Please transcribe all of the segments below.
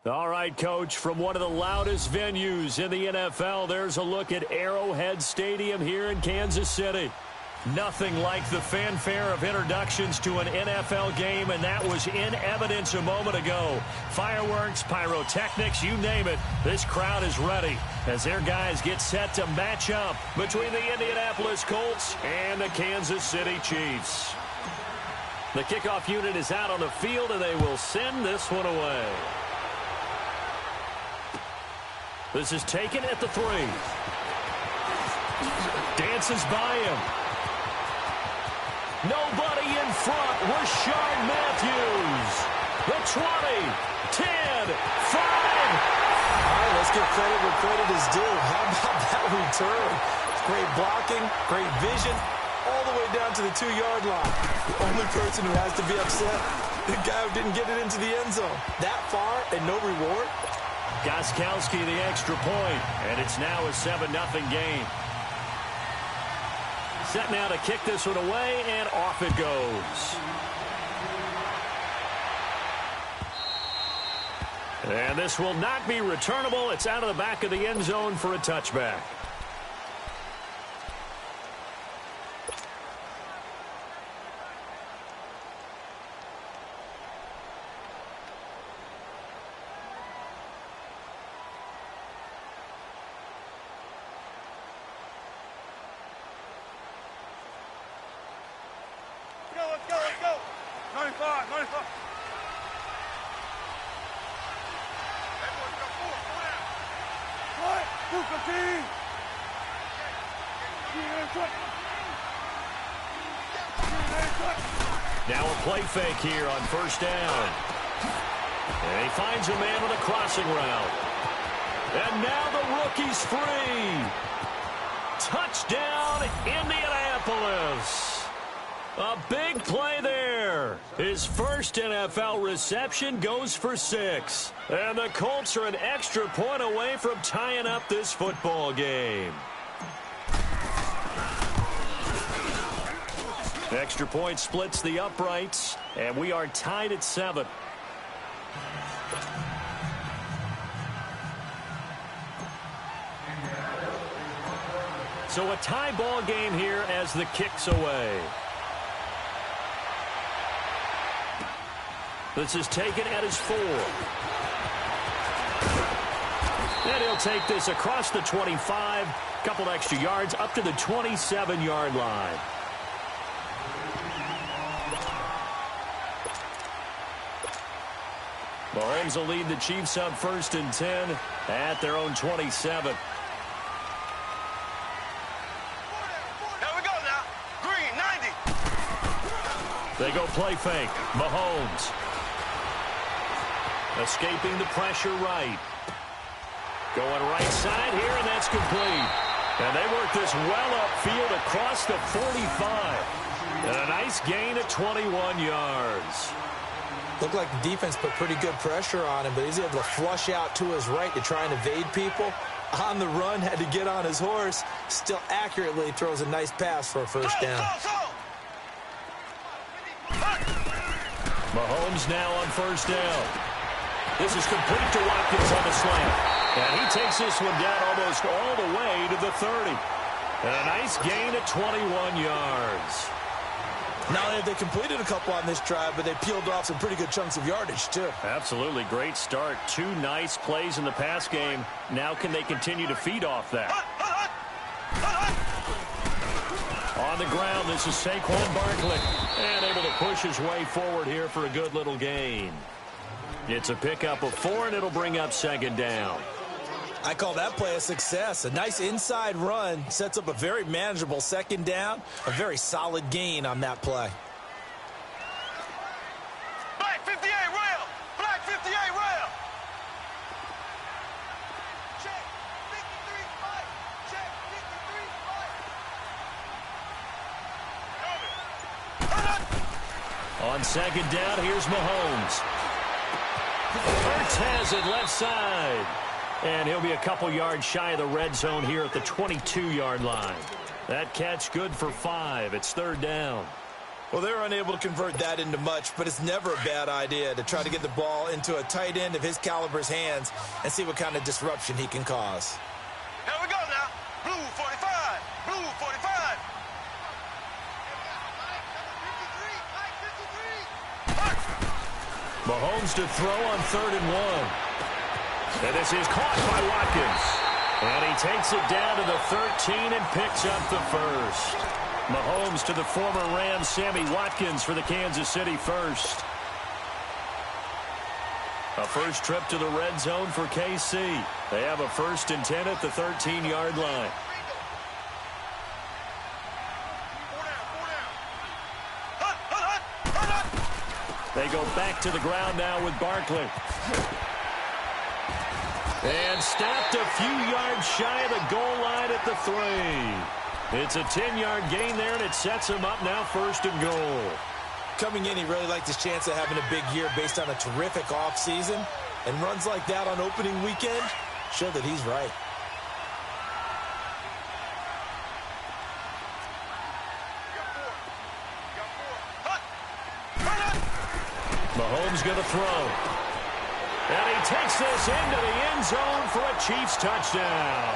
All right, Coach, from one of the loudest venues in the NFL, there's a look at Arrowhead Stadium here in Kansas City. Nothing like the fanfare of introductions to an NFL game, and that was in evidence a moment ago. Fireworks, pyrotechnics, you name it. This crowd is ready as their guys get set to match up between the Indianapolis Colts and the Kansas City Chiefs. The kickoff unit is out on the field, and they will send this one away. This is taken at the 3. Dances by him. Nobody in front. Rashard Matthews. The 20, 10, 5. All right, let's give credit where credit is due. How about that return? Great blocking, great vision, all the way down to the 2-yard line. The only person who has to be upset, the guy who didn't get it into the end zone. That far and no reward. Gostkowski the extra point, and it's now a 7-0 game. Set now to kick this one away, and off it goes. And this will not be returnable. It's out of the back of the end zone for a touchback. Let's go. 95. Now a play fake here on first down. And he finds a man on the crossing route. And now the rookie's free. Touchdown, Indianapolis. A big play there. His first NFL reception goes for 6. And the Colts are an extra point away from tying up this football game. Extra point splits the uprights, and we are tied at 7. So a tie ball game here as the kick's away. This is taken at his 4. And he'll take this across the 25. Couple extra yards up to the 27-yard line. Mahomes will lead the Chiefs up 1st and 10 at their own 27. They go play fake. Mahomes. Escaping the pressure right. Going right side here, and that's complete. And they work this well upfield across the 45. And a nice gain of 21 yards. Looked like the defense put pretty good pressure on him, but he's able to flush out to his right to try and evade people. On the run, had to get on his horse. Still accurately throws a nice pass for a first down. Mahomes now on first down. This is complete to Watkins on the slant. And he takes this one down almost all the way to the 30. And a nice gain of 21 yards. Not only have they completed a couple on this drive, but they peeled off some pretty good chunks of yardage, too. Absolutely. Great start. 2 nice plays in the pass game. Now can they continue to feed off that? On the ground, this is Saquon Barkley. And able to push his way forward here for a good little gain. It's a pickup of 4, and it'll bring up 2nd down. I call that play a success. A nice inside run sets up a very manageable 2nd down. A very solid gain on that play. Black 58 rail. Black 58 rail. Check 53 fight. Check 53 fight. On 2nd down, here's Mahomes. Hurts has it left side. And he'll be a couple yards shy of the red zone here at the 22-yard line. That catch good for 5. It's 3rd down. Well, they're unable to convert that into much, but it's never a bad idea to try to get the ball into a tight end of his caliber's hands and see what kind of disruption he can cause. Here we go now. Blue 45. Blue 45. Mahomes to throw on 3rd and 1. And this is caught by Watkins. And he takes it down to the 13 and picks up the first. Mahomes to the former Rams, Sammy Watkins, for the Kansas City first. A first trip to the red zone for KC. They have a 1st and 10 at the 13-yard line. They go back to the ground now with Barkley. And stopped a few yards shy of the goal line at the 3. It's a 10-yard gain there, and it sets him up now 1st and goal. Coming in, he really liked his chance of having a big year based on a terrific offseason. And runs like that on opening weekend show that he's right. Mahomes going to throw. And he takes this into the end zone for a Chiefs touchdown.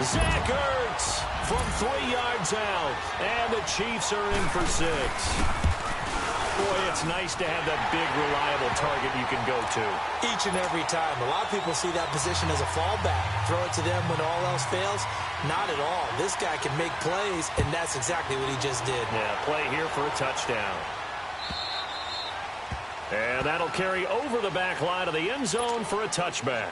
Zach Ertz from 3 yards out. And the Chiefs are in for 6. Boy, it's nice to have that big, reliable target you can go to. Each and every time. A lot of people see that position as a fallback. Throw it to them when all else fails. Not at all. This guy can make plays, and that's exactly what he just did. Yeah, play here for a touchdown. And that'll carry over the back line of the end zone for a touchback.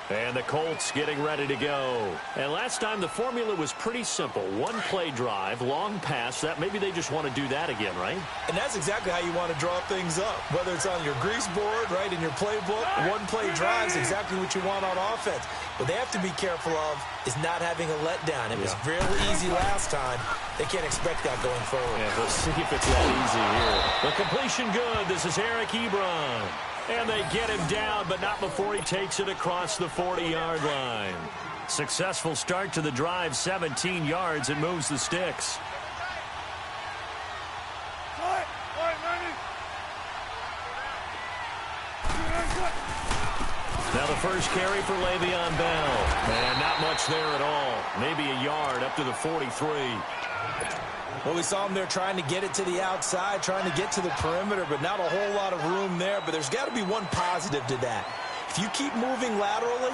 And the Colts getting ready to go. And last time the formula was pretty simple. 1-play drive, long pass. That maybe they just want to do that again, right? And that's exactly how you want to draw things up. Whether it's on your grease board, right, in your playbook, 1-play drive is exactly what you want on offense. What they have to be careful of is not having a letdown. It was really easy last time. They can't expect that going forward. Yeah, we'll see if it's that easy here. The completion good. This is Eric Ebron. And they get him down, but not before he takes it across the 40-yard line. Successful start to the drive, 17 yards, and moves the sticks. Now the first carry for Le'Veon Bell. And not much there at all. Maybe a yard up to the 43. Well, we saw him there trying to get it to the outside, trying to get to the perimeter, but not a whole lot of room there. But there's got to be one positive to that. If you keep moving laterally,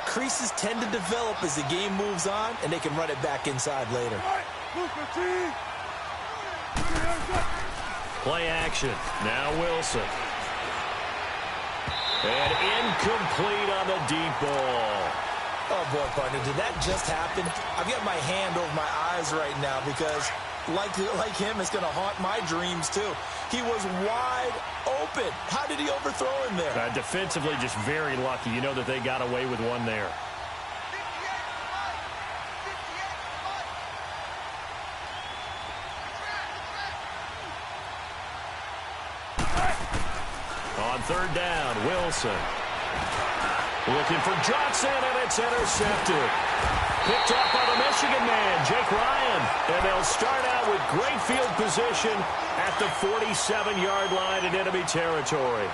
creases tend to develop as the game moves on, and they can run it back inside later. Play action. Now Wilson. And incomplete on the deep ball. Oh, boy, partner, did that just happen? I've got my hand over my eyes right now because, like him, it's going to haunt my dreams, too. He was wide open. How did he overthrow him there? Defensively, just very lucky. You know that they got away with one there. On 3rd down, Wilson. Looking for Johnson, and it's intercepted. Picked up by the Michigan man, Jake Ryan. And they'll start out with great field position at the 47-yard line in enemy territory.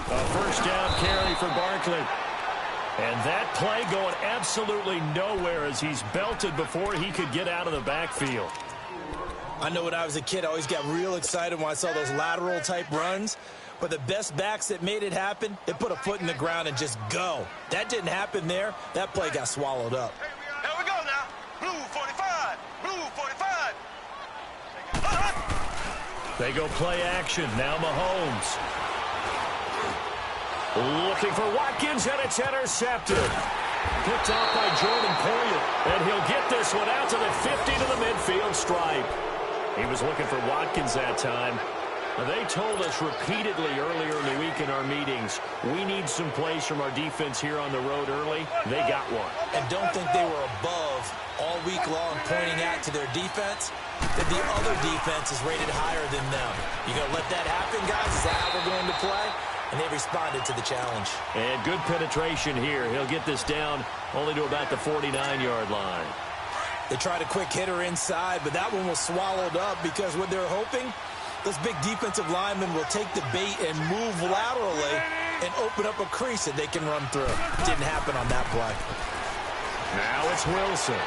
A first down carry for Barkley. And that play going absolutely nowhere as he's belted before he could get out of the backfield. I know when I was a kid, I always got real excited when I saw those lateral-type runs. But the best backs that made it happen, they put a foot in the ground and just go. That didn't happen there. That play got swallowed up. Here we go now. Blue 45. Blue 45. They go play action. Now Mahomes. Looking for Watkins, and it's intercepted. Picked off by Jordan Poyer. And he'll get this one out to the 50 to the midfield stripe. He was looking for Watkins that time. They told us repeatedly earlier in the week in our meetings, we need some plays from our defense here on the road early. They got one. And don't think they were above all week long pointing out to their defense that the other defense is rated higher than them. You going to let that happen, guys? Is that how we're going to play? And they responded to the challenge. And good penetration here. He'll get this down only to about the 49-yard line. They tried a quick hitter inside, but that one was swallowed up because what they're hoping, those big defensive linemen will take the bait and move laterally and open up a crease that they can run through. Didn't happen on that play. Now it's Wilson.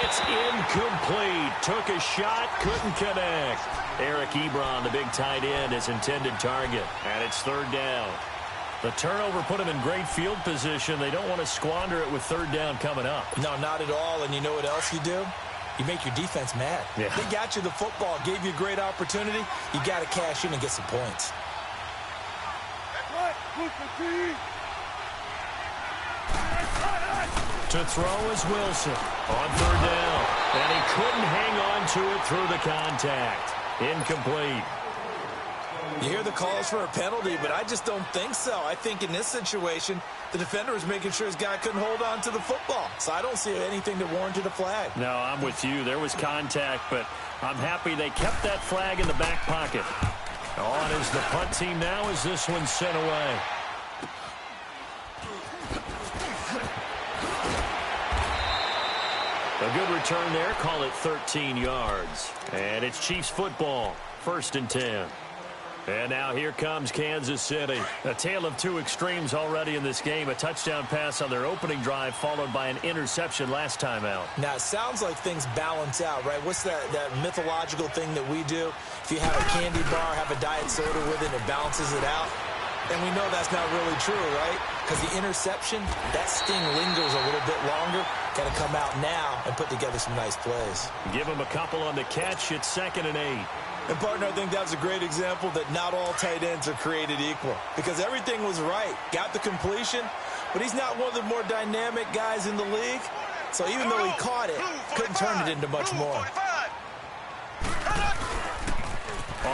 It's incomplete. Took a shot, couldn't connect. Eric Ebron, the big tight end, his intended target. And it's third down. The turnover put him in great field position. They don't want to squander it with third down coming up. No, not at all. And you know what else you do? You make your defense mad. Yeah. They got you the football, gave you a great opportunity. You got to cash in and get some points. To throw is Wilson on third down. And he couldn't hang on to it through the contact. Incomplete. You hear the calls for a penalty, but I just don't think so. I think in this situation, the defender was making sure his guy couldn't hold on to the football. So I don't see anything that warranted a flag. No, I'm with you. There was contact, but I'm happy they kept that flag in the back pocket. On is the punt team now as this one's sent away. A good return there. Call it 13 yards. And it's Chiefs football. 1st and 10. And now here comes Kansas City. A tale of two extremes already in this game. A touchdown pass on their opening drive followed by an interception last time out. Now, it sounds like things balance out, right? What's that mythological thing that we do? If you have a candy bar, have a diet soda with it, it balances it out. And we know that's not really true, right? Because the interception, that sting lingers a little bit longer. Got to come out now and put together some nice plays. Give him a couple on the catch. It's 2nd and 8. And, partner, I think that's a great example that not all tight ends are created equal. Because everything was right. Got the completion, but he's not one of the more dynamic guys in the league. So even though he caught it, couldn't turn it into much more.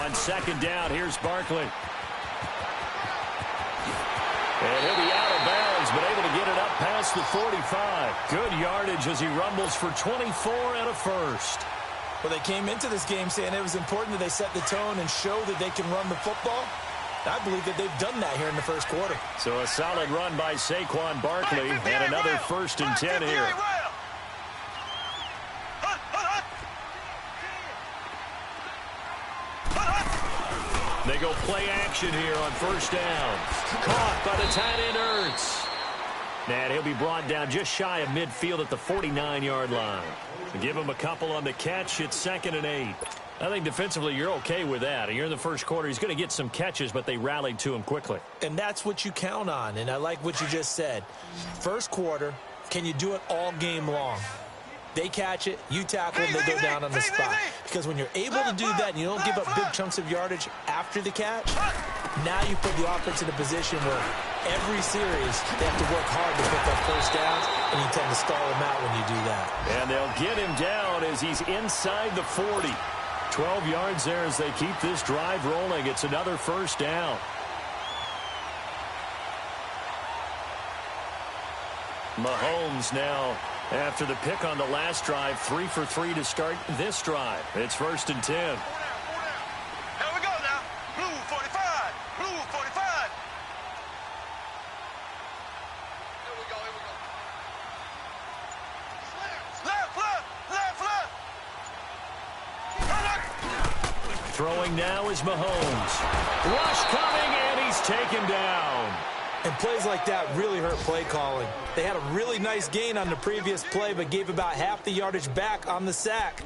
On 2nd down, here's Barkley. And he'll be out of bounds, but able to get it up past the 45. Good yardage as he rumbles for 24 and a first. Well, they came into this game saying it was important that they set the tone and show that they can run the football. I believe that they've done that here in the first quarter. So a solid run by Saquon Barkley and another 1st and 10 here. They go play action here on 1st down. Caught by the tight end Ertz. And he'll be brought down just shy of midfield at the 49-yard line. Give him a couple on the catch. It's 2nd and 8. I think defensively you're okay with that. You're in the first quarter. He's going to get some catches, but they rallied to him quickly. And that's what you count on, and I like what you just said. First quarter, can you do it all game long? They catch it, you tackle them, they go down on the spot. Because when you're able to do that and you don't give up big chunks of yardage after the catch, now you put the offense in a position where every series they have to work hard to pick up first downs, and you tend to stall them out when you do that. And they'll get him down as he's inside the 40. 12 yards there as they keep this drive rolling. It's another 1st down. Mahomes now, after the pick on the last drive, 3 for 3 to start this drive. It's 1st and 10. Here we go now. Blue 45. Blue 45. Here we go. Left, left, left, left. Throwing now is Mahomes. Rush coming, and he's taken down. And plays like that really hurt play calling. They had a really nice gain on the previous play, but gave about half the yardage back on the sack.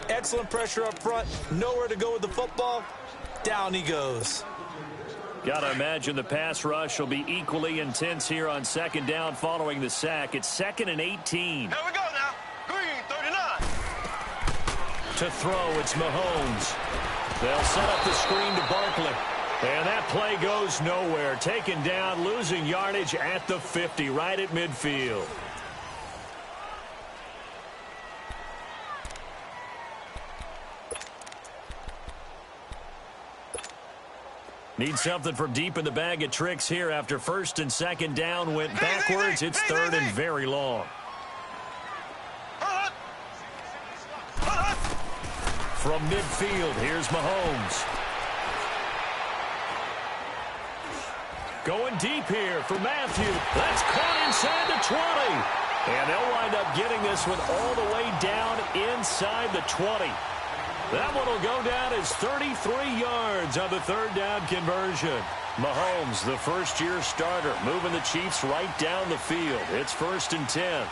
Excellent pressure up front. Nowhere to go with the football. Down he goes. Got to imagine the pass rush will be equally intense here on 2nd down following the sack. It's 2nd and 18. Here we go now. Green 39. To throw, it's Mahomes. They'll set up the screen to Barkley. And that play goes nowhere. Taken down, losing yardage at the 50, right at midfield. Need something from deep in the bag of tricks here after 1st and 2nd down went backwards. It's 3rd and very long. From midfield, here's Mahomes. Going deep here for Matthew. That's caught inside the 20. And they'll wind up getting this one all the way down inside the 20. That one will go down as 33 yards on the 3rd down conversion. Mahomes, the first-year starter, moving the Chiefs right down the field. It's 1st and 10.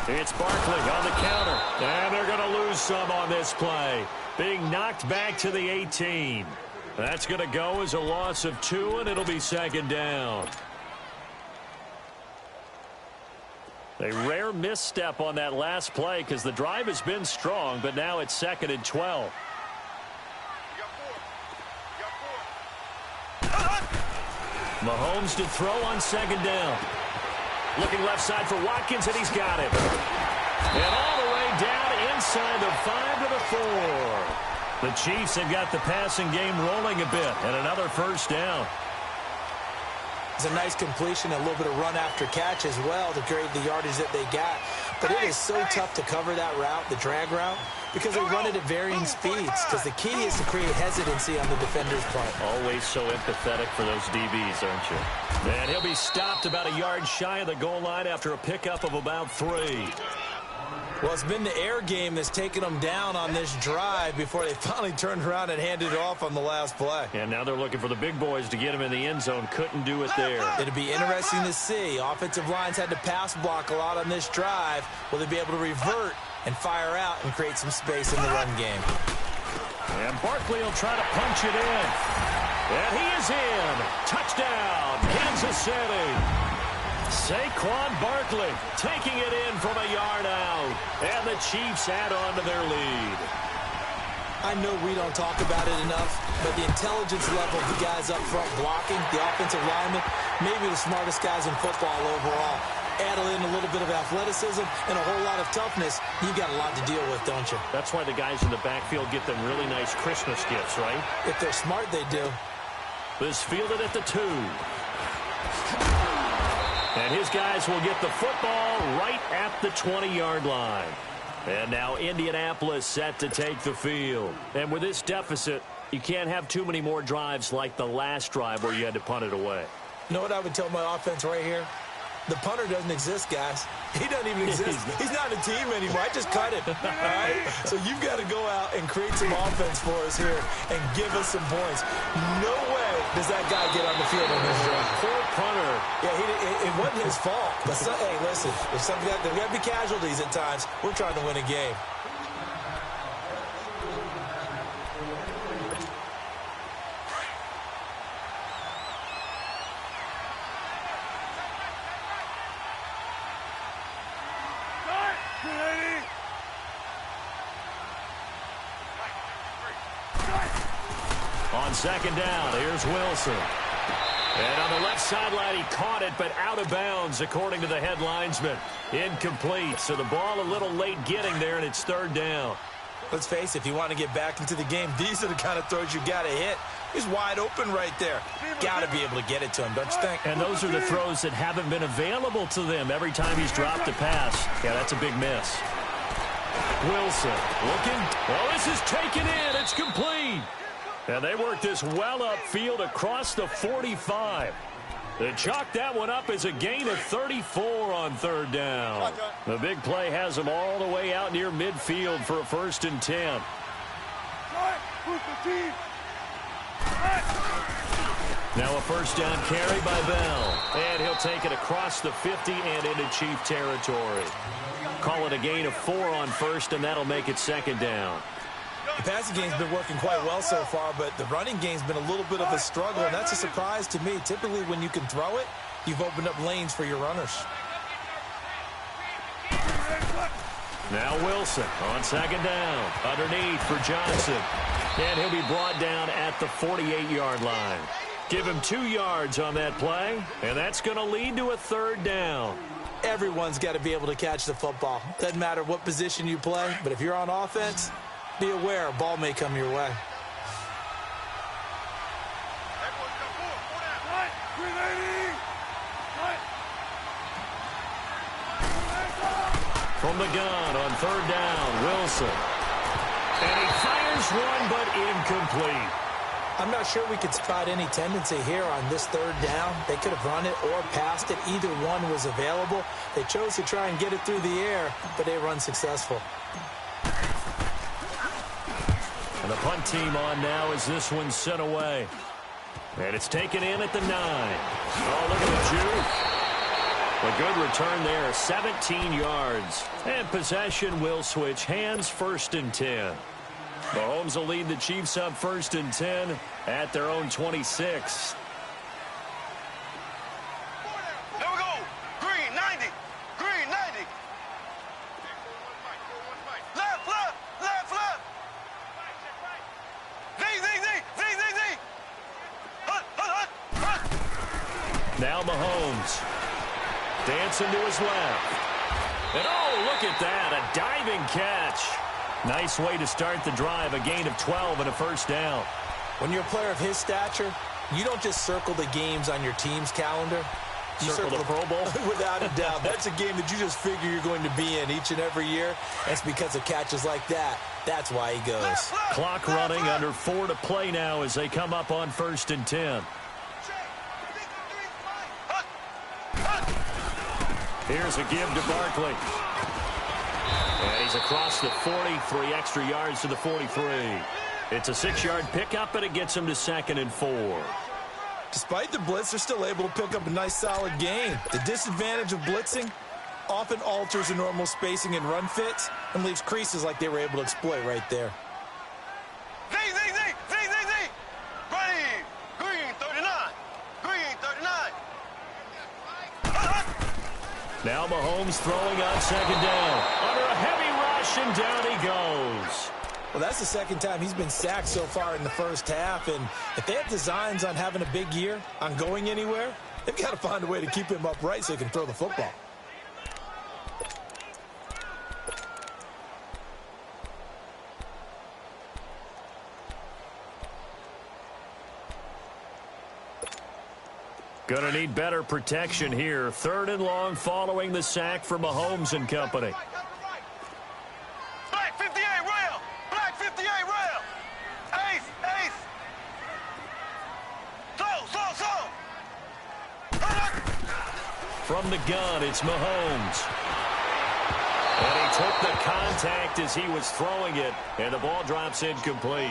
It's Barkley on the counter. And they're going to lose some on this play. Being knocked back to the 18. That's going to go as a loss of 2, and it'll be 2nd down. A rare misstep on that last play because the drive has been strong, but now it's 2nd and 12. Mahomes to throw on 2nd down. Looking left side for Watkins, and he's got it. And all the way down inside the 5 to the 4. The Chiefs have got the passing game rolling a bit, and another 1st down. It's a nice completion, a little bit of run after catch as well to create the yardage that they got. But it is so tough to cover that route, the drag route, because they run it at varying speeds. Because the key is to create hesitancy on the defender's part. Always so empathetic for those DBs, aren't you? And he'll be stopped about a yard shy of the goal line after a pickup of about 3. Well, it's been the air game that's taken them down on this drive before they finally turned around and handed it off on the last play. And now they're looking for the big boys to get him in the end zone. Couldn't do it there. It'll be interesting to see. Offensive lines had to pass block a lot on this drive. Will they be able to revert and fire out and create some space in the run game? And Barkley will try to punch it in. And he is in. Touchdown, Kansas City. Saquon Barkley taking it in from a yard out. And the Chiefs add on to their lead. I know we don't talk about it enough, but the intelligence level of the guys up front blocking, the offensive linemen, maybe the smartest guys in football overall. Add in a little bit of athleticism and a whole lot of toughness, you got a lot to deal with, don't you? That's why the guys in the backfield get them really nice Christmas gifts, right? If they're smart, they do. This fielded at the 2. And his guys will get the football right at the 20-yard line. And now Indianapolis set to take the field. And with this deficit, you can't have too many more drives like the last drive where you had to punt it away. You know what I would tell my offense right here? The punter doesn't exist, guys. He doesn't even exist. He's not a team anymore. I just cut him. All right? So you've got to go out and create some offense for us here and give us some points. No way does that guy get on the field on this drive. Poor punter. Yeah, it wasn't his fault. But, hey, listen, there's got to be casualties at times. We're trying to win a game. On 2nd down, here's Wilson. And on the left sideline, he caught it, but out of bounds, according to the head linesman. Incomplete, so the ball a little late getting there, and it's 3rd down. Let's face it, if you want to get back into the game, these are the kind of throws you got to hit. He's wide open right there. Got to be able to get it to him, don't you think? And those are the throws that haven't been available to them every time he's dropped a pass. Yeah, that's a big miss. Wilson looking. Well, this is taken in. It's complete. And they work this well upfield across the 45. They chalk that one up as a gain of 34 on 3rd down. The big play has them all the way out near midfield for a 1st and 10. Now a 1st down carry by Bell. And he'll take it across the 50 and into Chief territory. Call it a gain of 4 on 1st, and that'll make it 2nd down. The passing game's been working quite well so far, but the running game's been a little bit of a struggle, and that's a surprise to me. Typically, when you can throw it, you've opened up lanes for your runners. Now Wilson on 2nd down. Underneath for Johnson. And he'll be brought down at the 48-yard line. Give him 2 yards on that play, and that's going to lead to a 3rd down. Everyone's got to be able to catch the football. Doesn't matter what position you play, but if you're on offense, be aware a ball may come your way. From the gun on 3rd down, Wilson. And he fires one, but incomplete. I'm not sure we could spot any tendency here on this 3rd down. They could have run it or passed it. Either one was available. They chose to try and get it through the air, but they were unsuccessful. And the punt team on now as this one's sent away. And it's taken in at the 9. Oh, look at the juke. A good return there, 17 yards. And possession will switch hands, 1st and 10. Mahomes will lead the Chiefs up 1st and 10 at their own 26. There we go. Green, 90. Green, 90. Left, left, left, left. Z, Z, Z, Z, Z, Z. Hut, hut, hut, hut. Now Mahomes. Dancing to his left. And oh, look at that. A diving catch. Nice way to start the drive. A gain of 12 and a 1st down. When you're a player of his stature, you don't just circle the games on your team's calendar. You circle the Pro Bowl? Without a doubt. That's a game that you just figure you're going to be in each and every year. That's because of catches like that. That's why he goes. Clock running, under 4 to play now as they come up on 1st and 10. Here's a give to Barkley. And he's across the 40, 3 extra yards to the 43. It's a 6-yard pickup, and it gets him to 2nd and 4. Despite the blitz, they're still able to pick up a nice, solid gain. The disadvantage of blitzing often alters the normal spacing and run fits and leaves creases like they were able to exploit right there. Z, Z, Z, Z, Z, Z. Green, green, 39. Green, 39. Now Mahomes throwing on 2nd down. Under a heavy rush, and down he goes. Well, that's the 2nd time he's been sacked so far in the 1st half, and if they have designs on having a big year, on going anywhere, they've got to find a way to keep him upright so he can throw the football. Going to need better protection here. 3rd and long following the sack for Mahomes and company. Black 58 rail. Black 58 rail. Ace, ace. Slow, slow, slow. From the gun, it's Mahomes. And he took the contact as he was throwing it, and the ball drops incomplete.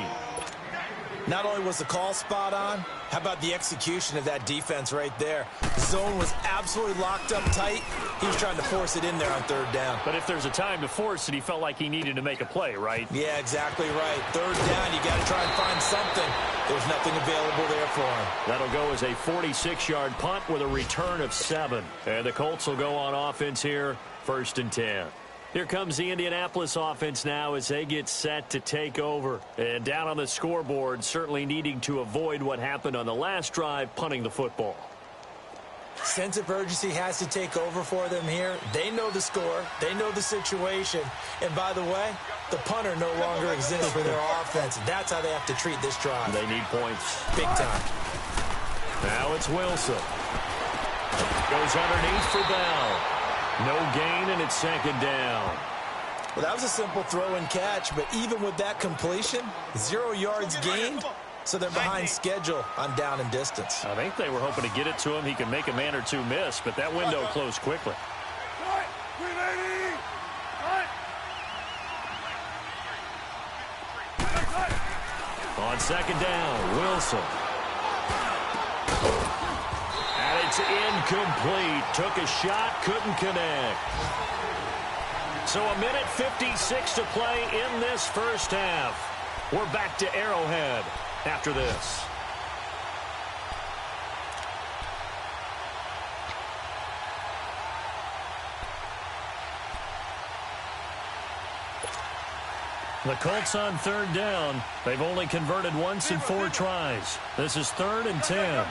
Not only was the call spot on, how about the execution of that defense right there? The zone was absolutely locked up tight. He was trying to force it in there on 3rd down. But if there's a time to force it, he felt like he needed to make a play, right? Yeah, exactly right. 3rd down, you got to try and find something. There's nothing available there for him. That'll go as a 46-yard punt with a return of 7. And the Colts will go on offense here, 1st and 10. Here comes the Indianapolis offense now as they get set to take over. And down on the scoreboard, certainly needing to avoid what happened on the last drive, punting the football. Sense of urgency has to take over for them here. They know the score. They know the situation. And by the way, the punter no longer exists for their offense. That's how they have to treat this drive. They need points. Big time. Now it's Wilson. Goes underneath for Bell. No gain, and it's 2nd down. Well, that was a simple throw and catch, but even with that completion, 0 yards gained, so they're behind schedule on down and distance. I think they were hoping to get it to him. He can make a man or two miss, but that window closed quickly. On 2nd down, Wilson. And it's incomplete. Took a shot, couldn't connect. So a minute 56 to play in this 1st half. We're back to Arrowhead after this. The Colts on 3rd down. They've only converted once in 4 tries. This is 3rd and 10.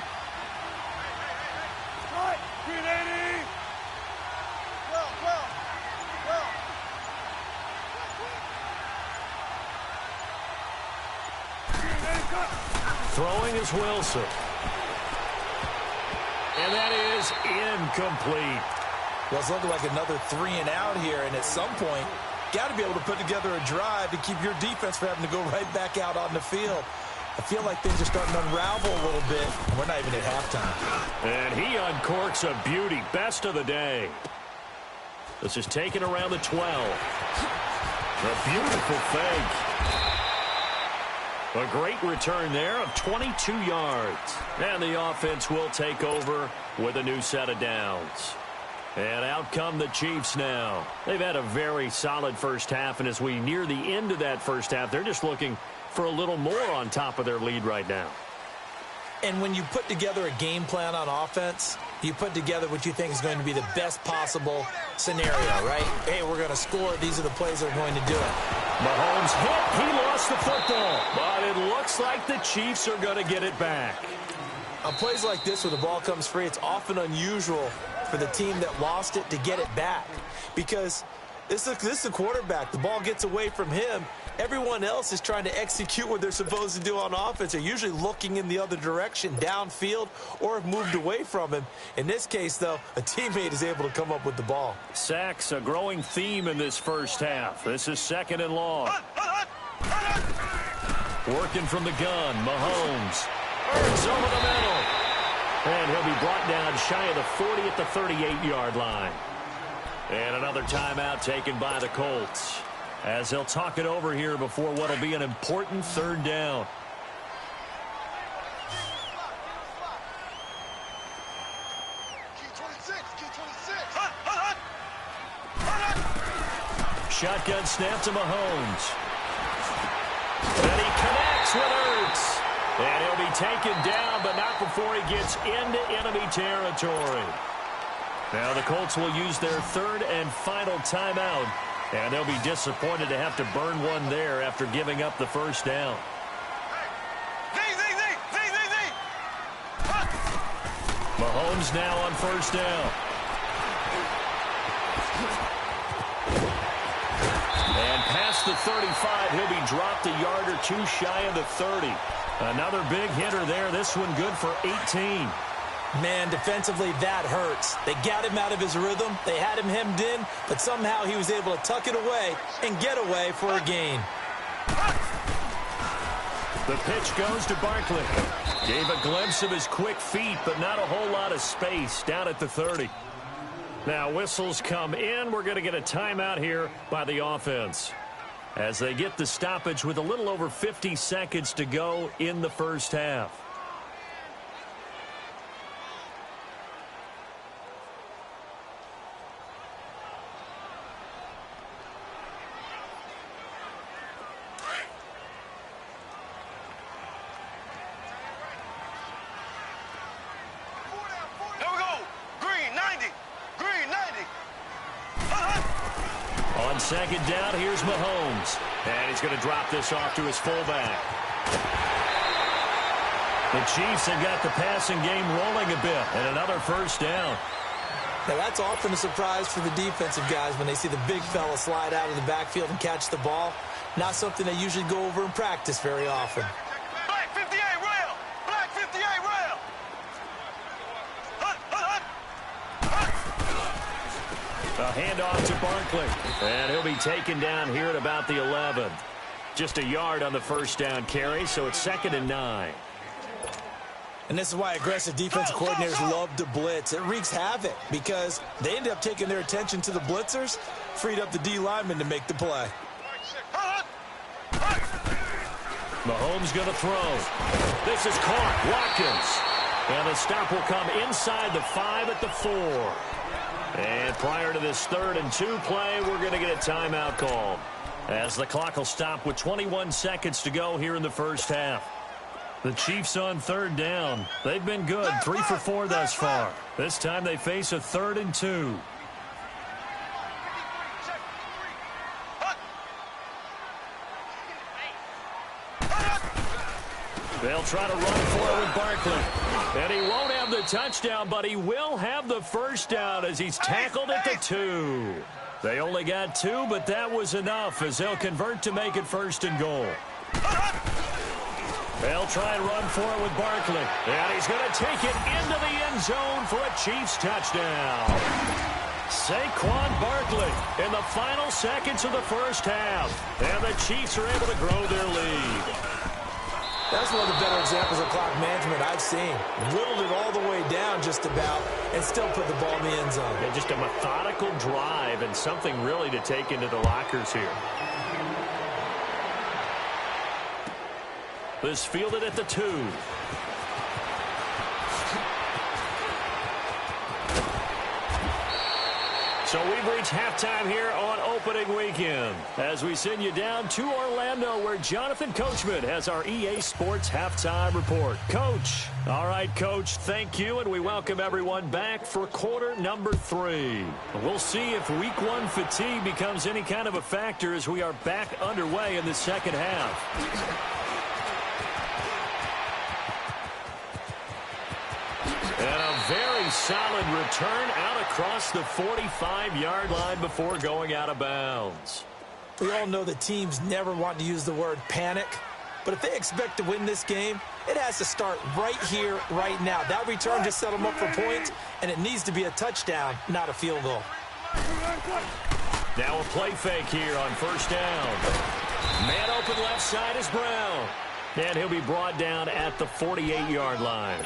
Throwing is Wilson. And that is incomplete. Well, it's looking like another 3 and out here, and at some point, got to be able to put together a drive to keep your defense from having to go right back out on the field. I feel like things are starting to unravel a little bit, and we're not even at halftime. And he uncorks a beauty. Best of the day. This is taken around the 12. A beautiful fake. A great return there of 22 yards. And the offense will take over with a new set of downs. And out come the Chiefs now. They've had a very solid first half, and as we near the end of that first half, they're just looking for a little more on top of their lead right now. And when you put together a game plan on offense, you put together what you think is going to be the best possible scenario, right? Hey, we're going to score. These are the plays that are going to do it. Mahomes hit. He lost the football. But it looks like the Chiefs are going to get it back. On plays like this where the ball comes free, it's often unusual for the team that lost it to get it back. Because this is the quarterback. The ball gets away from him. Everyone else is trying to execute what they're supposed to do on offense. They're usually looking in the other direction, downfield, or have moved away from him. In this case, though, a teammate is able to come up with the ball. Sacks, a growing theme in this first half. This is 2nd and long. Working from the gun, Mahomes. Burns over the middle. And he'll be brought down shy of the 40 at the 38-yard line. And another timeout taken by the Colts, as they'll talk it over here before what will be an important 3rd down. Shotgun snap to Mahomes. And he connects with Ertz. And he'll be taken down, but not before he gets into enemy territory. Now the Colts will use their 3rd and final timeout. And they'll be disappointed to have to burn one there after giving up the first down. Mahomes now on 1st down. And past the 35, he'll be dropped a yard or two shy of the 30. Another big hitter there. This one good for 18. Man, defensively, that hurts. They got him out of his rhythm. They had him hemmed in, but somehow he was able to tuck it away and get away for a gain. The pitch goes to Barkley. Gave a glimpse of his quick feet, but not a whole lot of space down at the 30. Now whistles come in. We're going to get a timeout here by the offense, as they get the stoppage with a little over 50 seconds to go in the first half. Second down, here's Mahomes. And he's going to drop this off to his fullback. The Chiefs have got the passing game rolling a bit, and another first down. Now that's often a surprise for the defensive guys when they see the big fella slide out of the backfield and catch the ball. Not something they usually go over in practice very often. Black 58 rail! Black 58 rail! A handoff to Barkley. And he'll be taken down here at about the 11. Just a yard on the first down carry, so it's 2nd and 9. And this is why aggressive defensive coordinators love to blitz. It wreaks havoc because they end up taking their attention to the blitzers, freed up the D lineman to make the play. Mahomes going to throw. This is caught. Watkins. And the stop will come inside the 5 at the 4. And prior to this 3rd and 2 play, we're going to get a timeout called, as the clock will stop with 21 seconds to go here in the first half. The Chiefs on 3rd down. They've been good, 3 for 4 thus far. This time they face a 3rd and 2. They'll try to run for it with Barkley. And he won't have the touchdown, but he will have the first down as he's tackled at the 2. They only got 2, but that was enough as they'll convert to make it 1st and goal. They'll try and run for it with Barkley. And he's going to take it into the end zone for a Chiefs touchdown. Saquon Barkley in the final seconds of the first half. And the Chiefs are able to grow their lead. That's one of the better examples of clock management I've seen. Whittled it all the way down just about and still put the ball in the end zone. And just a methodical drive and something really to take into the lockers here. This fielded at the 2. So we've reached halftime here on opening weekend as we send you down to Orlando where Jonathan Coachman has our EA Sports halftime report. Coach. All right, Coach, thank you, and we welcome everyone back for quarter number 3. We'll see if week 1 fatigue becomes any kind of a factor as we are back underway in the second half. And a very solid return out across the 45-yard line before going out of bounds. We all know the teams never want to use the word panic, but if they expect to win this game, it has to start right here, right now. That return just set them up for points, and it needs to be a touchdown, not a field goal. Now a play fake here on first down. Man open left side is Brown. And he'll be brought down at the 48-yard line.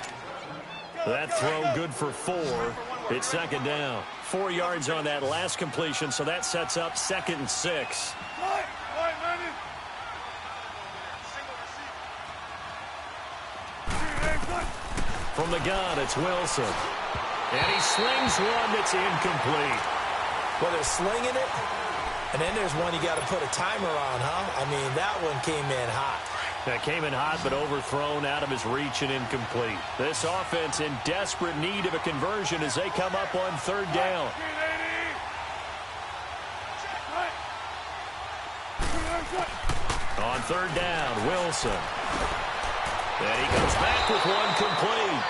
That throw good for 4. It's second down. 4 yards on that last completion, so that sets up 2nd and 6. From the gun, it's Wilson. And he slings one that's incomplete. Well, they're slinging it, and then there's one you got to put a timer on, huh? I mean, that one came in hot. That came in hot, but overthrown out of his reach and incomplete. This offense in desperate need of a conversion as they come up on third down. On third down, Wilson. And he comes back with one complete.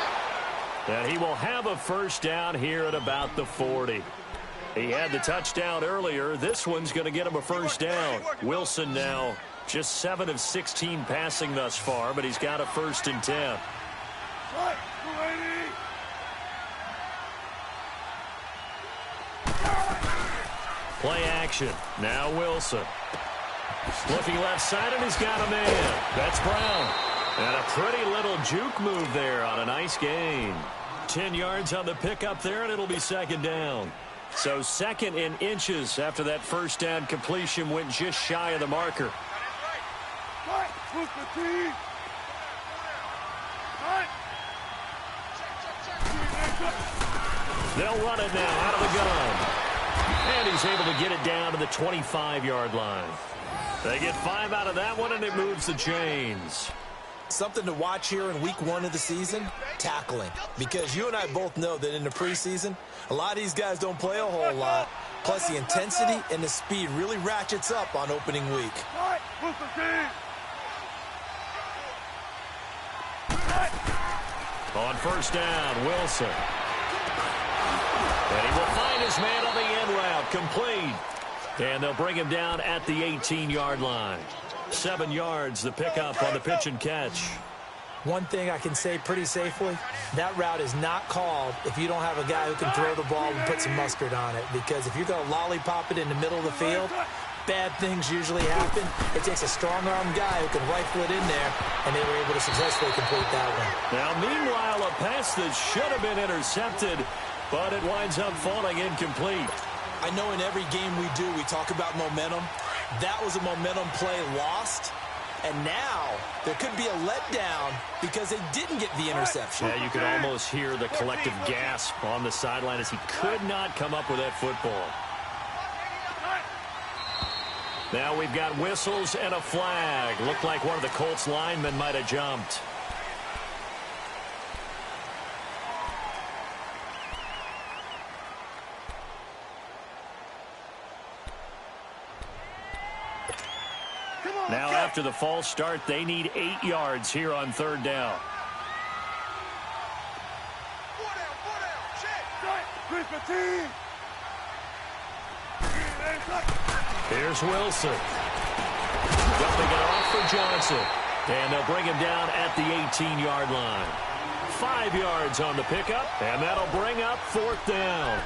And he will have a first down here at about the 40. He had the touchdown earlier. This one's going to get him a first down. Wilson now just 7 of 16 passing thus far, but he's got a 1st and 10. Play action. Now Wilson. Looking left side, and he's got a man. That's Brown. And a pretty little juke move there on a nice gain. 10 yards on the pickup there, and it'll be second down. So 2nd in inches after that first down completion went just shy of the marker. They'll run it now out of the gun. And he's able to get it down to the 25-yard line. They get 5 out of that one, and it moves the chains. Something to watch here in week 1 of the season, tackling. Because you and I both know that in the preseason, a lot of these guys don't play a whole lot. Plus, the intensity and the speed really ratchets up on opening week. On first down, Wilson. And he will find his man on the end route, complete. And they'll bring him down at the 18-yard line. 7 yards, the pickup on the pitch and catch. One thing I can say pretty safely, that route is not called if you don't have a guy who can throw the ball and put some mustard on it. Because if you're going to lollipop it in the middle of the field, bad things usually happen. It takes a strong-armed guy who can rifle it in there, and they were able to successfully complete that one. Now, meanwhile, a pass that should have been intercepted, but it winds up falling incomplete. I know in every game we do, we talk about momentum. That was a momentum play lost. And now there could be a letdown because they didn't get the interception. Yeah, you could almost hear the collective gasp on the sideline as he could not come up with that football. Now we've got whistles and a flag. Looked like one of the Colts linemen might have jumped. Now after the false start, they need 8 yards here on third down. Here's Wilson. Dumping it off for Johnson. And they'll bring him down at the 18-yard line. 5 yards on the pickup, and that'll bring up fourth down.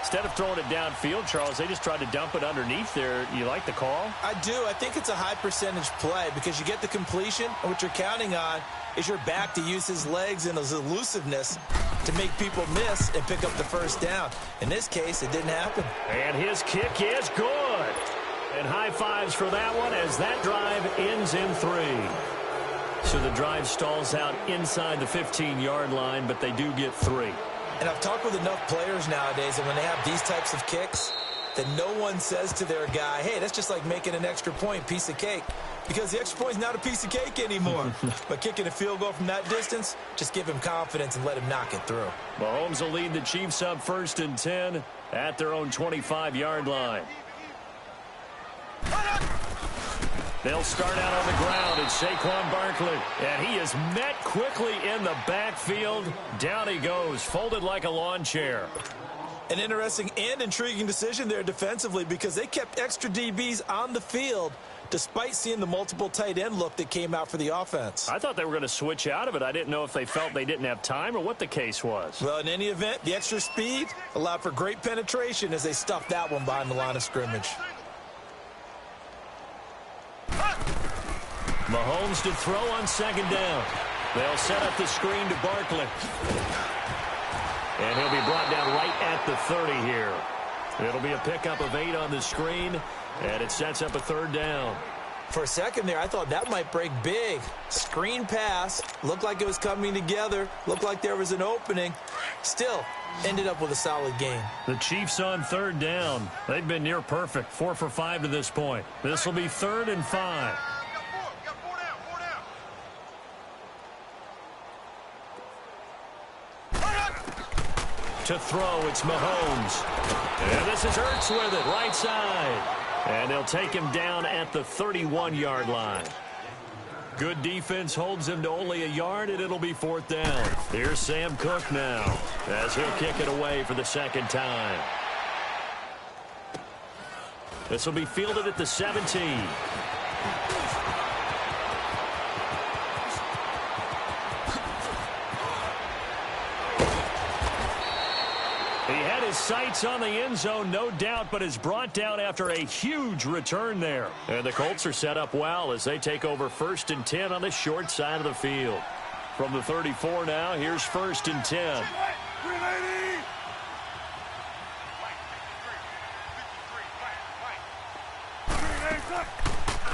Instead of throwing it downfield, Charles, they just tried to dump it underneath there. You like the call? I do. I think it's a high percentage play because you get the completion, and what you're counting on is your back to use his legs and his elusiveness to make people miss and pick up the first down. In this case, it didn't happen. And his kick is good. And high fives for that one as that drive ends in 3. So the drive stalls out inside the 15-yard line, but they do get 3. And I've talked with enough players nowadays, and when they have these types of kicks, that no one says to their guy, hey, that's just like making an extra point, piece of cake. Because the extra point is not a piece of cake anymore. But kicking a field goal from that distance, just give him confidence and let him knock it through. Mahomes will lead the Chiefs up 1st and 10 at their own 25-yard line. They'll start out on the ground. It's Saquon Barkley. And he is met quickly in the backfield. Down he goes, folded like a lawn chair. An interesting and intriguing decision there defensively because they kept extra DBs on the field despite seeing the multiple tight end look that came out for the offense. I thought they were going to switch out of it. I didn't know if they felt they didn't have time or what the case was. Well, in any event, the extra speed allowed for great penetration as they stuffed that one behind the line of scrimmage. Mahomes to throw on 2nd down. They'll set up the screen to Barkley. And he'll be brought down right at the 30 here. It'll be a pickup of 8 on the screen, and it sets up a 3rd down. For a second there, I thought that might break big. Screen pass, looked like it was coming together, looked like there was an opening. Still, ended up with a solid game. The Chiefs on 3rd down. They've been near perfect, 4 for 5 to this point. This will be 3rd and 5. To throw, it's Mahomes. And this is Ertz with it, right side. And they'll take him down at the 31-yard line. Good defense holds him to only a yard, and it'll be 4th down. Here's Sam Cook now, as he'll kick it away for the 2nd time. This will be fielded at the 17. He had his sights on the end zone, no doubt, but is brought down after a huge return there. And the Colts are set up well as they take over 1st and 10 on the short side of the field. From the 34 now, here's 1st and 10.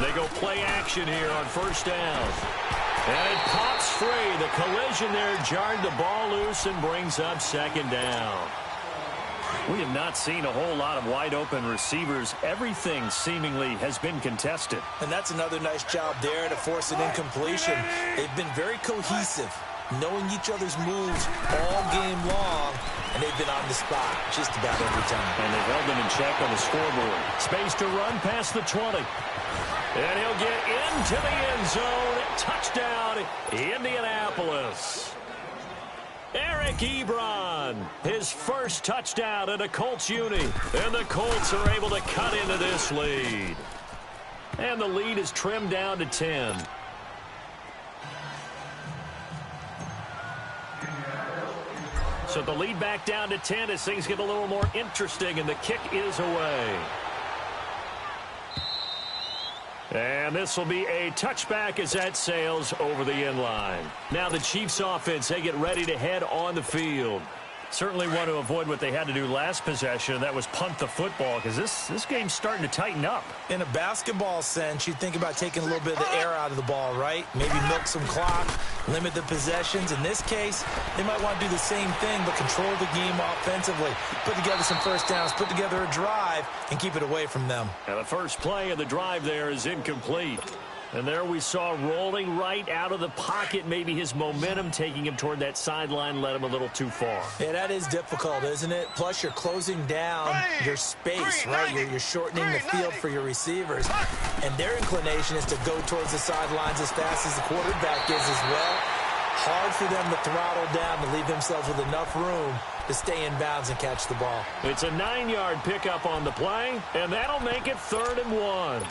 They go play action here on 1st down. And it pops free. The collision there jarred the ball loose and brings up 2nd down. We have not seen a whole lot of wide-open receivers. Everything seemingly has been contested. And that's another nice job there to force an incompletion. They've been very cohesive, knowing each other's moves all game long, and they've been on the spot just about every time. And they've held them in check on the scoreboard. Space to run past the 20. And he'll get into the end zone. Touchdown, Indianapolis. Eric Ebron, his first touchdown in a Colts uni. And the Colts are able to cut into this lead. And the lead is trimmed down to 10. So the lead back down to 10 as things get a little more interesting, and the kick is away. And this will be a touchback as that sails over the end line. Now the Chiefs offense, they get ready to head on the field. Certainly want to avoid what they had to do last possession. That was punt the football, because this game's starting to tighten up. In a basketball sense, you think about taking a little bit of the air out of the ball, right? Maybe milk some clock, limit the possessions. In this case, they might want to do the same thing, but control the game offensively. Put together some first downs, put together a drive, and keep it away from them. And the first play of the drive there is incomplete. And there we saw rolling right out of the pocket. Maybe his momentum taking him toward that sideline led him a little too far. Yeah, that is difficult, isn't it? Plus, you're closing down your space, right? You're shortening the field for your receivers. And their inclination is to go towards the sidelines as fast as the quarterback is as well. Hard for them to throttle down to leave themselves with enough room to stay in bounds and catch the ball. It's a 9-yard pickup on the play, and that'll make it 3rd and 1.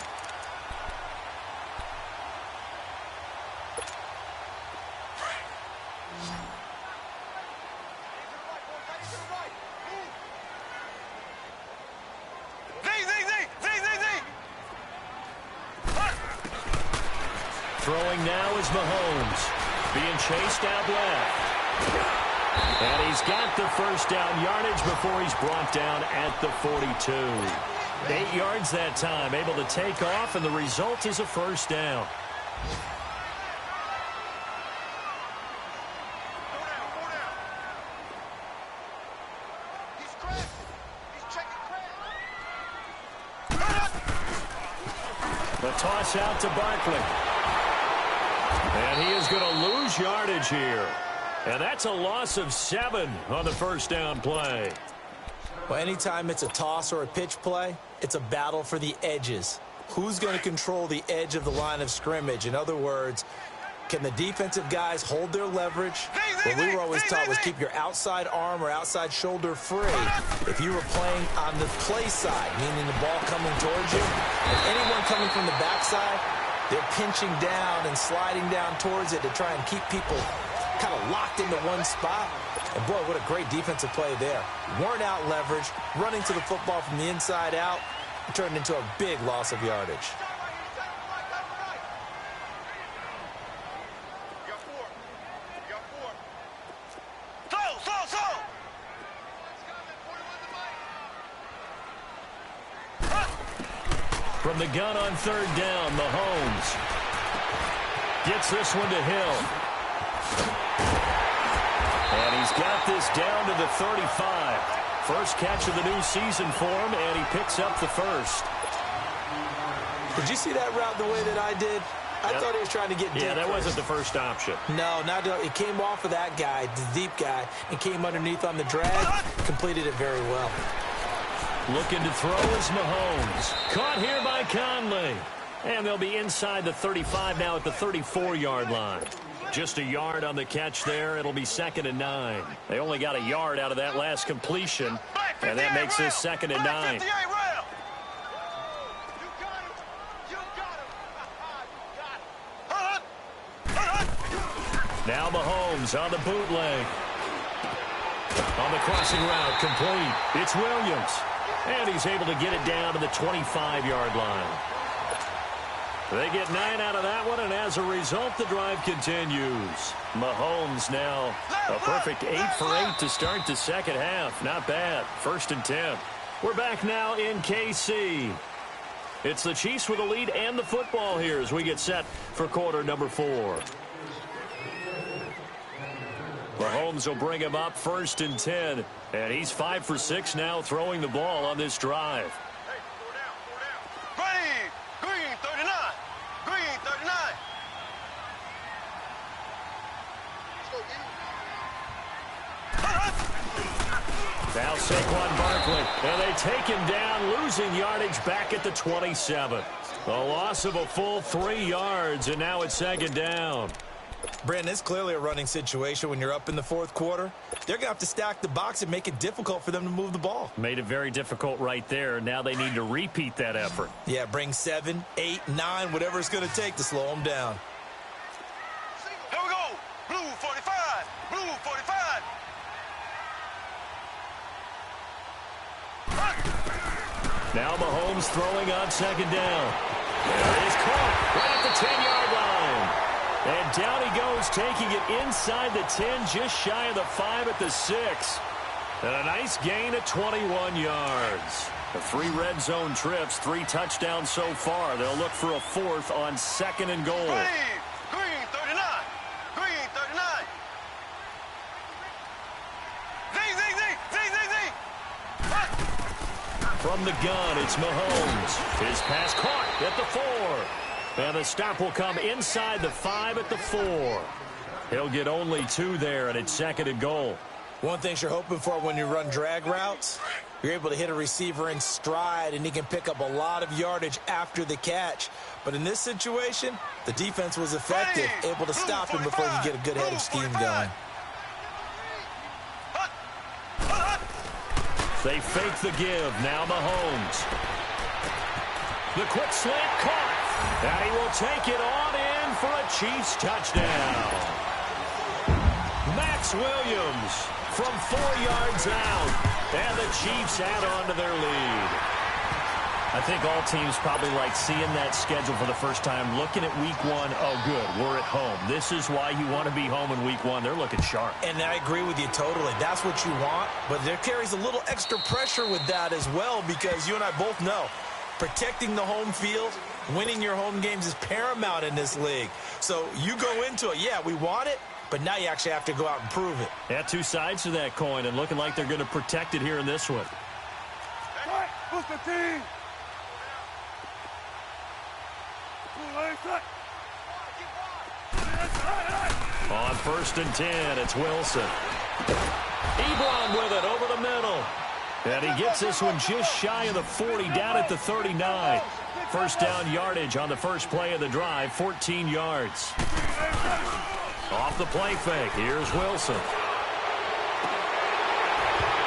Throwing now is Mahomes, being chased out left. And he's got the first down yardage before he's brought down at the 42. 8 yards that time, able to take off, and the result is a first down. A toss out to Barkley. And he is going to lose yardage here. And that's a loss of 7 on the first down play. Well, anytime it's a toss or a pitch play, it's a battle for the edges. Who's going to control the edge of the line of scrimmage? In other words, can the defensive guys hold their leverage? What we were always taught was keep your outside arm or outside shoulder free. If you were playing on the play side, meaning the ball coming towards you, if anyone coming from the backside, they're pinching down and sliding down towards it to try and keep people kind of locked into one spot. And boy, what a great defensive play there. Worn out leverage, running to the football from the inside out, turned into a big loss of yardage. From the gun on third down, Mahomes gets this one to Hill. And he's got this down to the 35. First catch of the new season for him, and he picks up the first. Did you see that route the way that I did? I thought he was trying to get deep. Yeah, that wasn't the first option. No, it came off of that guy, the deep guy, and came underneath on the drag. Completed it very well. Looking to throw is Mahomes. Caught here by Conley. And they'll be inside the 35 now at the 34-yard line. Just a yard on the catch there. It'll be 2nd and 9. They only got a yard out of that last completion, and that makes this 2nd and 9. Now Mahomes on the bootleg. On the crossing route, complete. It's Williams. And he's able to get it down to the 25-yard line. They get 9 out of that one, and as a result, the drive continues. Mahomes now a perfect 8 for 8 to start the second half. Not bad. 1st and 10. We're back now in KC. It's the Chiefs with the lead and the football here as we get set for quarter number 4. Mahomes will bring him up 1st and 10. And he's 5 for 6 now throwing the ball on this drive. Hey, 4 down. Ready. Green 39. Green 39. Now Saquon Barkley. And they take him down, losing yardage back at the 27. A loss of a full 3 yards, and now it's 2nd down. Brandon, it's clearly a running situation when you're up in the 4th quarter. They're going to have to stack the box and make it difficult for them to move the ball. Made it very difficult right there. Now they need to repeat that effort. Yeah, bring 7, 8, 9, whatever it's going to take to slow them down. Here we go. Blue 45. Blue 45. Now Mahomes throwing on 2nd down. There he is, caught right at the 10-yard line. And down he goes, taking it inside the 10, just shy of the 5 at the 6. And a nice gain of 21 yards. The 3 red zone trips, 3 touchdowns so far. They'll look for a 4th on 2nd and goal. Green 39. Green 39. Zing, zing, zing, zing, zing, zing. From the gun, it's Mahomes. His pass caught at the 4. And the stop will come inside the 5 at the 4. He'll get only 2 there, and it's 2nd and goal. One thing you're hoping for when you run drag routes, you're able to hit a receiver in stride, and he can pick up a lot of yardage after the catch. But in this situation, the defense was effective, able to stop him before he could get a good head of steam going. They fake the give. Now Mahomes. The quick slant caught. And he will take it on in for a Chiefs touchdown. Max Williams from 4 yards out. And the Chiefs add on to their lead. I think all teams probably like seeing that schedule for the first time, looking at week 1. Oh, good, we're at home. This is why you want to be home in week 1. They're looking sharp. And I agree with you totally. That's what you want. But there carries a little extra pressure with that as well, because you and I both know protecting the home field, winning your home games is paramount in this league. So you go into it, yeah, we want it, but now you actually have to go out and prove it. Yeah, 2 sides to that coin, and looking like they're going to protect it here in this one. Boost the team. On 1st and 10, it's Wilson. Ebron with it over the middle. And he gets this one just shy of the 40, down at the 39. First down yardage on the first play of the drive, 14 yards. Off the play fake, here's Wilson.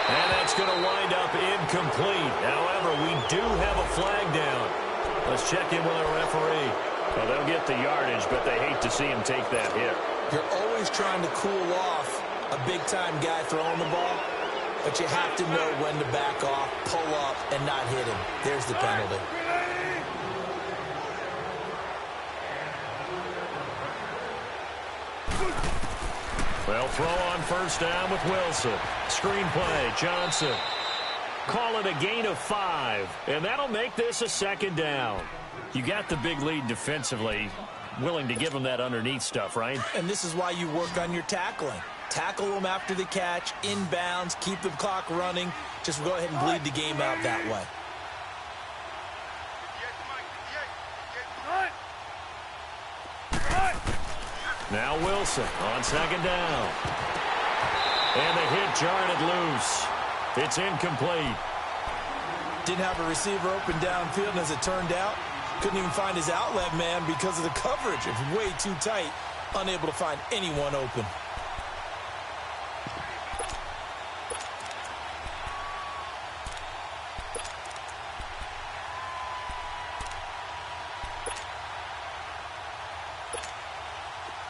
And that's going to wind up incomplete. However, we do have a flag down. Let's check in with our referee. Well, they'll get the yardage, but they hate to see him take that hit. You're always trying to cool off a big-time guy throwing the ball, but you have to know when to back off, pull up, and not hit him. There's the penalty. Well, throw on first down with Wilson. Screen play, Johnson. Call it a gain of 5, and that'll make this a 2nd down. You got the big lead defensively, willing to give them that underneath stuff, right? And this is why you work on your tackling. Tackle them after the catch, inbounds, keep the clock running. Just go ahead and bleed the game out that way. Now Wilson on 2nd down. And the hit jarred it loose. It's incomplete. Didn't have a receiver open downfield, and as it turned out, couldn't even find his outlet man because of the coverage. It was way too tight, unable to find anyone open.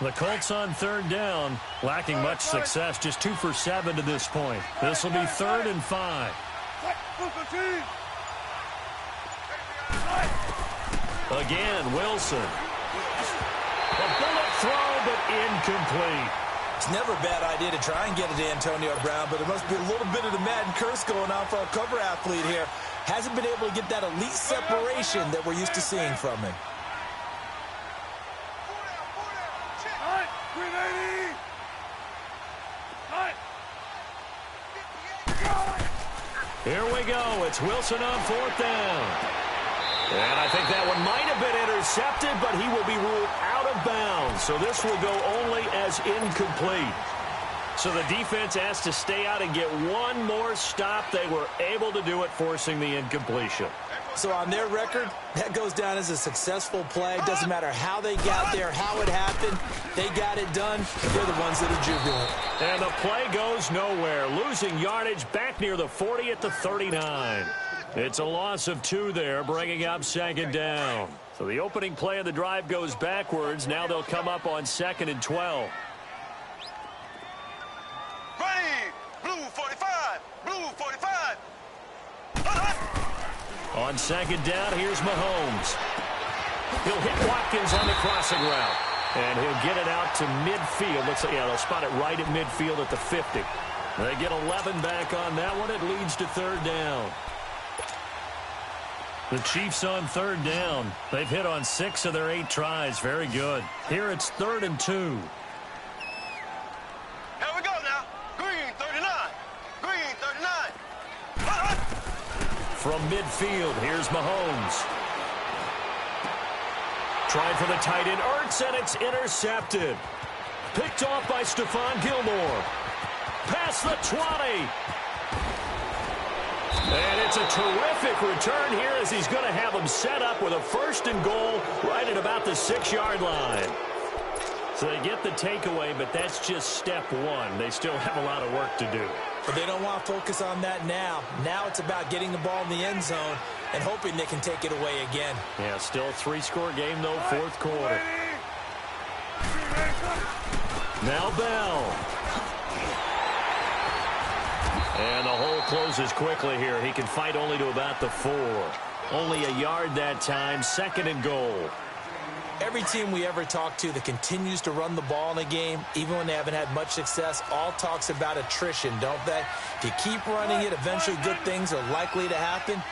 The Colts on 3rd down, lacking much success, just 2 for 7 to this point. This will be 3rd and 5. Again, Wilson. A bullet throw, but incomplete. It's never a bad idea to try and get it to Antonio Brown, but there must be a little bit of the Madden curse going on for our cover athlete here. Hasn't been able to get that elite separation that we're used to seeing from him. Here we go. It's Wilson on 4th down. And I think that one might have been intercepted, but he will be ruled out of bounds. So this will go only as incomplete. So the defense has to stay out and get one more stop. They were able to do it, forcing the incompletion. So on their record, that goes down as a successful play. Doesn't matter how they got there, how it happened. They got it done. They're the ones that are jubilant. And the play goes nowhere. Losing yardage back near the 40 at the 39. It's a loss of 2 there, bringing up 2nd down. So the opening play of the drive goes backwards. Now they'll come up on 2nd and 12. Ready, blue 45, blue 45. On 2nd down, here's Mahomes. He'll hit Watkins on the crossing route. And he'll get it out to midfield. Looks like, yeah, they'll spot it right at midfield at the 50. They get 11 back on that one. It leads to 3rd down. The Chiefs on 3rd down. They've hit on 6 of their 8 tries. Very good. Here it's 3rd and 2. Here we go now. Green 39. Green 39. From midfield, here's Mahomes. Trying for the tight end, Ertz, and it's intercepted. Picked off by Stephon Gilmore. Past the 20. And it's a terrific return here as he's going to have them set up with a 1st and goal right at about the 6-yard line. So they get the takeaway, but that's just step 1. They still have a lot of work to do. But they don't want to focus on that now. Now it's about getting the ball in the end zone and hoping they can take it away again. Yeah, still a 3-score game, though, 4th quarter. Now Bell. And the hole closes quickly here. He can fight only to about the 4. Only a yard that time, 2nd and goal. Every team we ever talk to that continues to run the ball in a game, even when they haven't had much success, all talks about attrition, don't they? If you keep running it, eventually good things are likely to happen.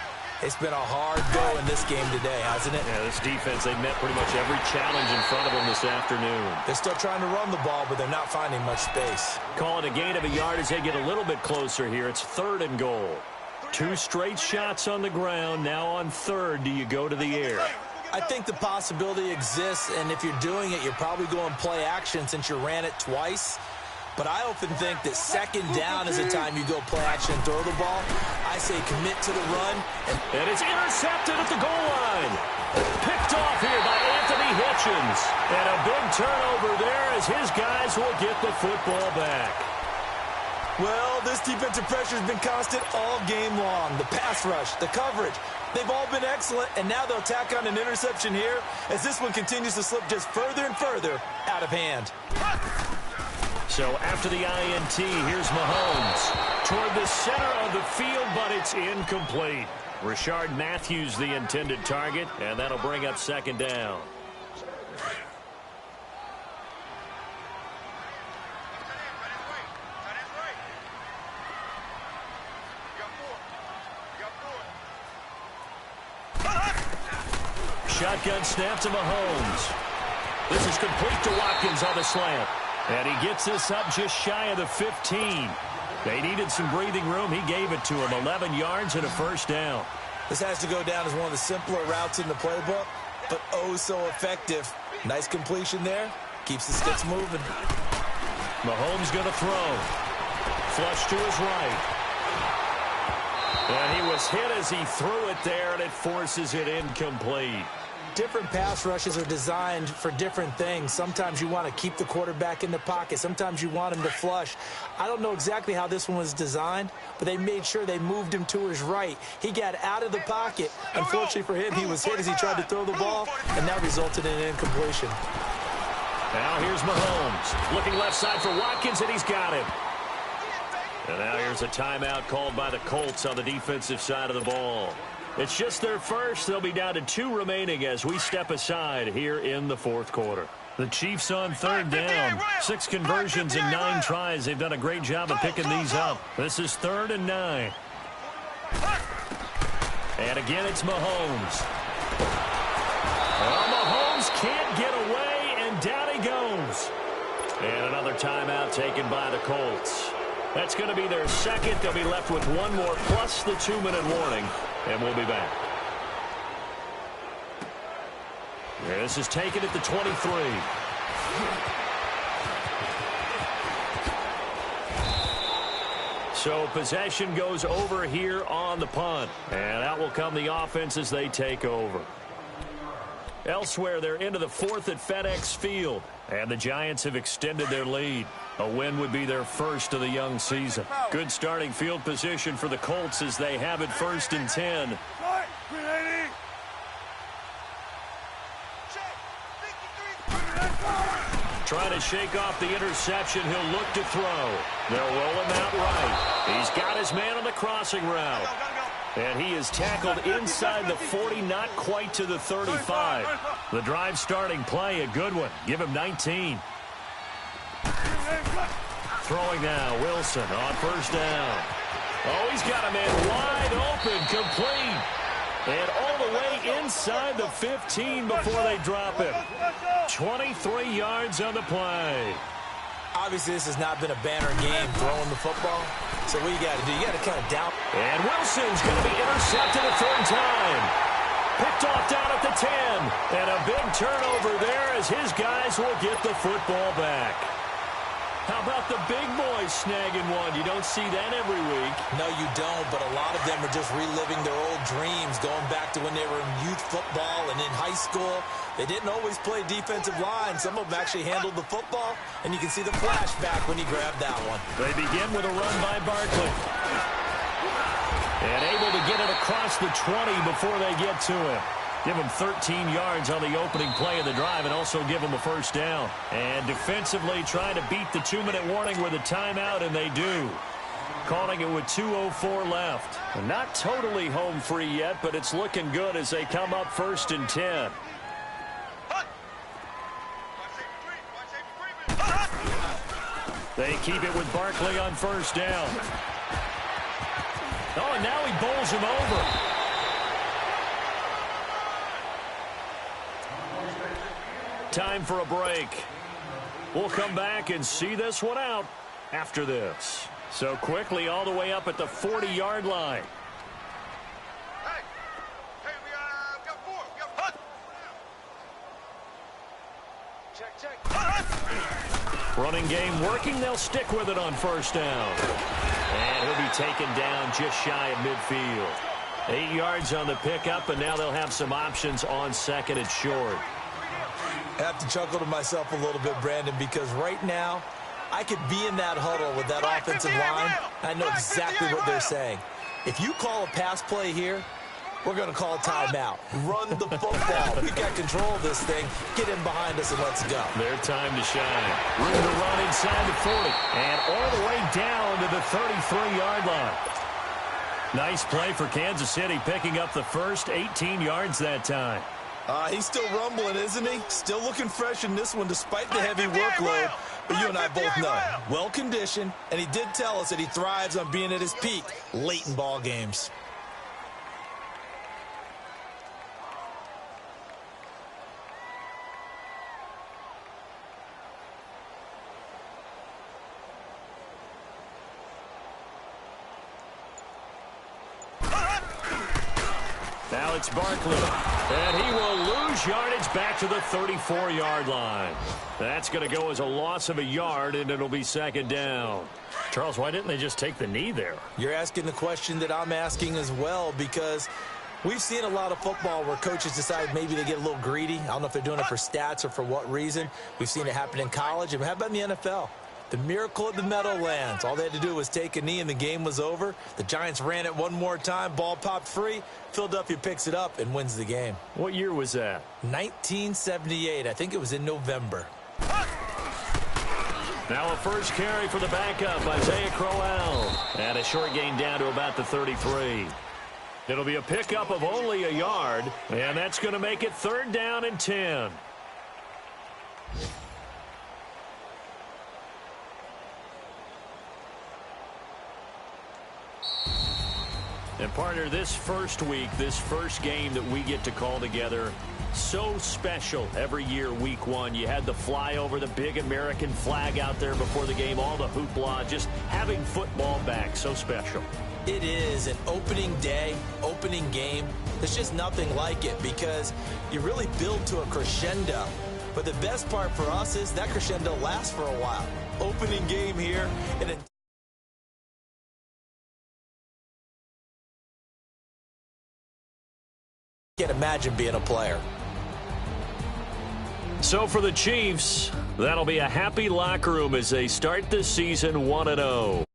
It's been a hard go in this game today, hasn't it? Yeah, this defense, they've met pretty much every challenge in front of them this afternoon. They're still trying to run the ball, but they're not finding much space. Call it a gain of a yard as they get a little bit closer here. It's 3rd and goal. 2 straight shots on the ground. Now on 3rd, do you go to the air? I think the possibility exists, and if you're doing it, you're probably going play action since you ran it twice. But I often think that second down is the time you go play action and throw the ball. I say commit to the run. And it's intercepted at the goal line. Picked off here by Anthony Hitchens. And a big turnover there as his guys will get the football back. Well, this defensive pressure has been constant all game long. The pass rush, the coverage, they've all been excellent, and now they'll tack on an interception here as this one continues to slip just further and further out of hand. So after the INT, here's Mahomes toward the center of the field, but it's incomplete. Rashard Matthews the intended target, and that'll bring up second down. Shotgun snap to Mahomes. This is complete to Watkins on the slant. And he gets this up just shy of the 15. They needed some breathing room. He gave it to him. 11 yards and a first down. This has to go down as one of the simpler routes in the playbook, but oh so effective. Nice completion there. Keeps the sticks moving. Mahomes going to throw. Flush to his right. And he was hit as he threw it there, and it forces it incomplete. Different pass rushes are designed for different things. Sometimes you want to keep the quarterback in the pocket. Sometimes you want him to flush. I don't know exactly how this one was designed, but they made sure they moved him to his right. He got out of the pocket. Unfortunately for him, he was hit as he tried to throw the ball, and that resulted in an incompletion. Now here's Mahomes. Looking left side for Watkins, and he's got him. And now here's a timeout called by the Colts on the defensive side of the ball. It's just their first. They'll be down to 2 remaining as we step aside here in the fourth quarter. The Chiefs on third down. 6 conversions and 9 tries. They've done a great job of picking these up. This is 3rd and 9. And again, it's Mahomes. Well, Mahomes can't get away, and down he goes. And another timeout taken by the Colts. That's going to be their second. They'll be left with 1 more plus the 2-minute warning. And we'll be back. This is taken at the 23. So possession goes over here on the punt. And out will come the offense as they take over. Elsewhere, they're into the 4th at FedEx Field. And the Giants have extended their lead. A win would be their first of the young season. Good starting field position for the Colts as they have it 1st and 10. Trying to shake off the interception. He'll look to throw. They'll roll him out right. He's got his man on the crossing route. And he is tackled inside the 40, not quite to the 35. The drive starting play, a good one. Give him 19. Throwing now, Wilson on 1st down. Oh, he's got a man wide open, complete. And all the way inside the 15 before they drop him. 23 yards on the play. Obviously, this has not been a banner game throwing the football. So what you got to do, you got to kind of doubt. And Wilson's going to be intercepted a 3rd time. Picked off down at the 10. And a big turnover there as his guys will get the football back. How about the big boys snagging one? You don't see that every week. No, you don't, but a lot of them are just reliving their old dreams, going back to when they were in youth football and in high school. They didn't always play defensive line. Some of them actually handled the football, and you can see the flashback when he grabbed that one. They begin with a run by Barkley. And able to get it across the 20 before they get to him. Give him 13 yards on the opening play of the drive and also give him a 1st down. And defensively trying to beat the 2-minute warning with a timeout, and they do. Calling it with 2:04 left. Not totally home free yet, but it's looking good as they come up 1st and 10. They keep it with Barkley on 1st down. Oh, and now he bowls him over. Time for a break. We'll come back and see this one out after this. So quickly all the way up at the 40-yard line. Running game working. They'll stick with it on first down. And he'll be taken down just shy of midfield. 8 yards on the pickup, and now they'll have some options on second and short. I have to chuckle to myself a little bit, Brandon, because right now I could be in that huddle with that offensive line. I know exactly what they're saying. If you call a pass play here, we're going to call a timeout. Run the football. We've got control of this thing. Get in behind us and let's go. Their time to shine. Room to run inside the 40. And all the way down to the 33-yard line. Nice play for Kansas City, picking up the first 18 yards that time. He's still rumbling, isn't he? Still looking fresh in this one despite the heavy workload. But you and I both know, well-conditioned, and he did tell us that he thrives on being at his peak late in ball games. Now it's Barkley, and he will lose yardage back to the 34-yard line. That's going to go as a loss of a yard, and it'll be second down. Charles, why didn't they just take the knee there? You're asking the question that I'm asking as well, because we've seen a lot of football where coaches decide maybe they get a little greedy. I don't know if they're doing it for stats or for what reason. We've seen it happen in college. And how about in the NFL? The miracle of the Meadowlands. All they had to do was take a knee and the game was over. The Giants ran it one more time. Ball popped free. Philadelphia picks it up and wins the game. What year was that? 1978. I think it was in November. Now a first carry for the backup, Isaiah Crowell. And a short gain down to about the 33. It'll be a pickup of only a yard, and that's going to make it third down and 10. And partner, this first week, this first game that we get to call together, so special every year, week one. You had the flyover, the big American flag out there before the game, all the hoopla, just having football back, so special. It is an opening day, opening game. There's just nothing like it because you really build to a crescendo. But the best part for us is that crescendo lasts for a while. Opening game here, and then can't imagine being a player. So for the Chiefs, that'll be a happy locker room as they start this season 1-0.